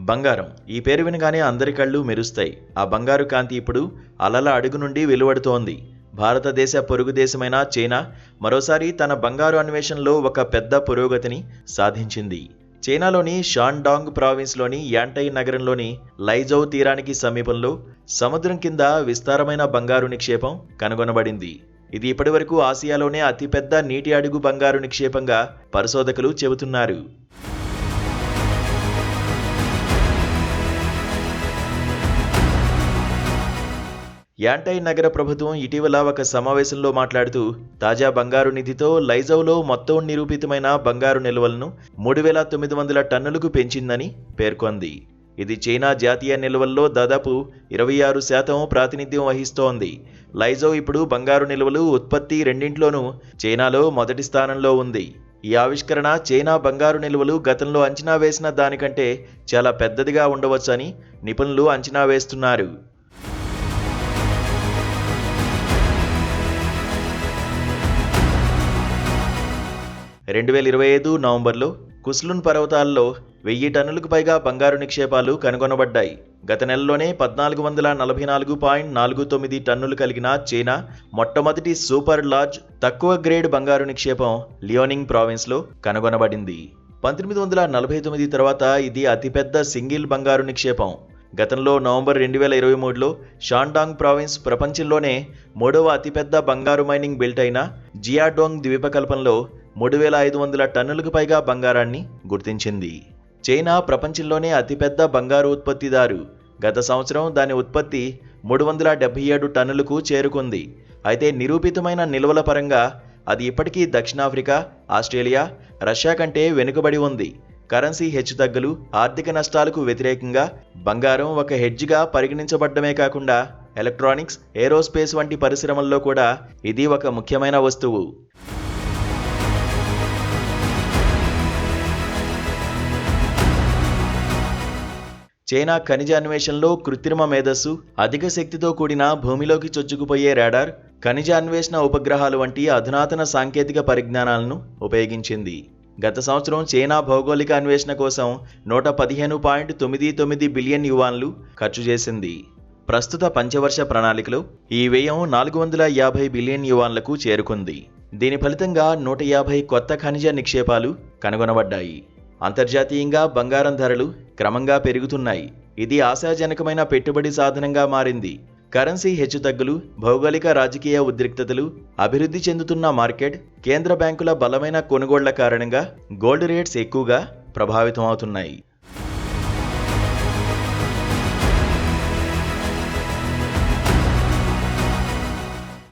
బంగారం ఈ పేరు వినగానే అందరి కళ్ళు మెరుస్తాయి. ఆ బంగారు కాంతి ఇప్పుడు అలల అడుగు నుండి వెలువడుతోంది. భారతదేశ పొరుగు దేశమైన చైనా మరోసారి తన బంగారు అన్వేషణలో ఒక పెద్ద పురోగతిని సాధించింది. చైనాలోని షాన్డాంగ్ ప్రావిన్స్లోని యాంటై నగరంలోని లైజౌ తీరానికి సమీపంలో సముద్రం కింద విస్తారమైన బంగారు నిక్షేపం కనుగొనబడింది. ఇది ఇప్పటివరకు ఆసియాలోనే అతిపెద్ద నీటి అడుగు బంగారు నిక్షేపంగా పరిశోధకులు చెబుతున్నారు. యాంటై నగర ప్రభుత్వం ఇటీవల ఒక సమావేశంలో మాట్లాడుతూ తాజా బంగారు నిధితో లైజౌలో మొత్తం నిరూపితమైన బంగారు నిల్వలను 3,900 టన్నులకు పెంచిందని పేర్కొంది. ఇది చైనా జాతీయ నిల్వల్లో దాదాపు 26% ప్రాతినిధ్యం వహిస్తోంది. లైజౌ ఇప్పుడు బంగారు నిల్వలు ఉత్పత్తి రెండింట్లోనూ చైనాలో మొదటి స్థానంలో ఉంది. ఈ ఆవిష్కరణ చైనా బంగారు నిల్వలు గతంలో అంచనా వేసిన దానికంటే చాలా పెద్దదిగా ఉండవచ్చని నిపుణులు అంచనా వేస్తున్నారు. 2025 నవంబర్లో కుస్లున్ పర్వతాల్లో 1000 టన్నులకు పైగా బంగారు నిక్షేపాలు కనుగొనబడ్డాయి. గత నెలలోనే 1444.49 టన్నులు కలిగిన చైనా మొట్టమొదటి సూపర్ లార్జ్ తక్కువ గ్రేడ్ బంగారు నిక్షేపం లియోనింగ్ ప్రావిన్స్లో కనుగొనబడింది. 1949 తర్వాత ఇది అతిపెద్ద సింగిల్ బంగారు నిక్షేపం. గతంలో నవంబర్ 2023లో షాన్డాంగ్ ప్రావిన్స్ ప్రపంచంలోనే 3వ అతిపెద్ద బంగారు మైనింగ్ బెల్ట్ అయిన జియాడోంగ్ ద్వీపకల్పంలో 3,500 టన్నులకు పైగా బంగారాన్ని గుర్తించింది. చైనా ప్రపంచంలోనే అతిపెద్ద బంగారు ఉత్పత్తిదారు. గత సంవత్సరం దాని ఉత్పత్తి 377 టన్నులకు చేరుకుంది. అయితే నిరూపితమైన నిల్వల పరంగా అది ఇప్పటికీ దక్షిణాఫ్రికా, ఆస్ట్రేలియా, రష్యా కంటే వెనుకబడి ఉంది. కరెన్సీ హెచ్చుతగ్గులు, ఆర్థిక నష్టాలకు వ్యతిరేకంగా బంగారం ఒక హెడ్జ్గా పరిగణించబడ్డమే కాకుండా ఎలక్ట్రానిక్స్, ఏరోస్పేస్ వంటి పరిశ్రమల్లో కూడా ఇది ఒక ముఖ్యమైన వస్తువు. చైనా ఖనిజ అన్వేషణలో కృత్రిమ మేధస్సు, అధిక శక్తితో కూడిన భూమిలోకి చొచ్చుకుపోయే రాడార్, ఖనిజ అన్వేషణ ఉపగ్రహాలు వంటి అధునాతన సాంకేతిక పరిజ్ఞానాలను ఉపయోగించింది. గత సంవత్సరం చైనా భౌగోళిక అన్వేషణ కోసం 115.99 బిలియన్ యువాన్లు ఖర్చు చేసింది. ప్రస్తుత పంచవర్ష ప్రణాళికలో ఈ వ్యయం 450 బిలియన్ యువాన్లకు చేరుకుంది. దీని ఫలితంగా 150 కొత్త ఖనిజ నిక్షేపాలు కనుగొనబడ్డాయి. అంతర్జాతీయంగా బంగారం ధరలు క్రమంగా పెరుగుతున్నాయి. ఇది ఆశాజనకమైన పెట్టుబడి సాధనంగా మారింది. కరెన్సీ హెచ్చుతగ్గులు, భౌగోళిక రాజకీయ ఉద్రిక్తతలు, అభివృద్ధి చెందుతున్న మార్కెట్, కేంద్ర బ్యాంకుల బలమైన కొనుగోళ్ల కారణంగా గోల్డ్ రేట్స్ ఎక్కువగా ప్రభావితం అవుతున్నాయి.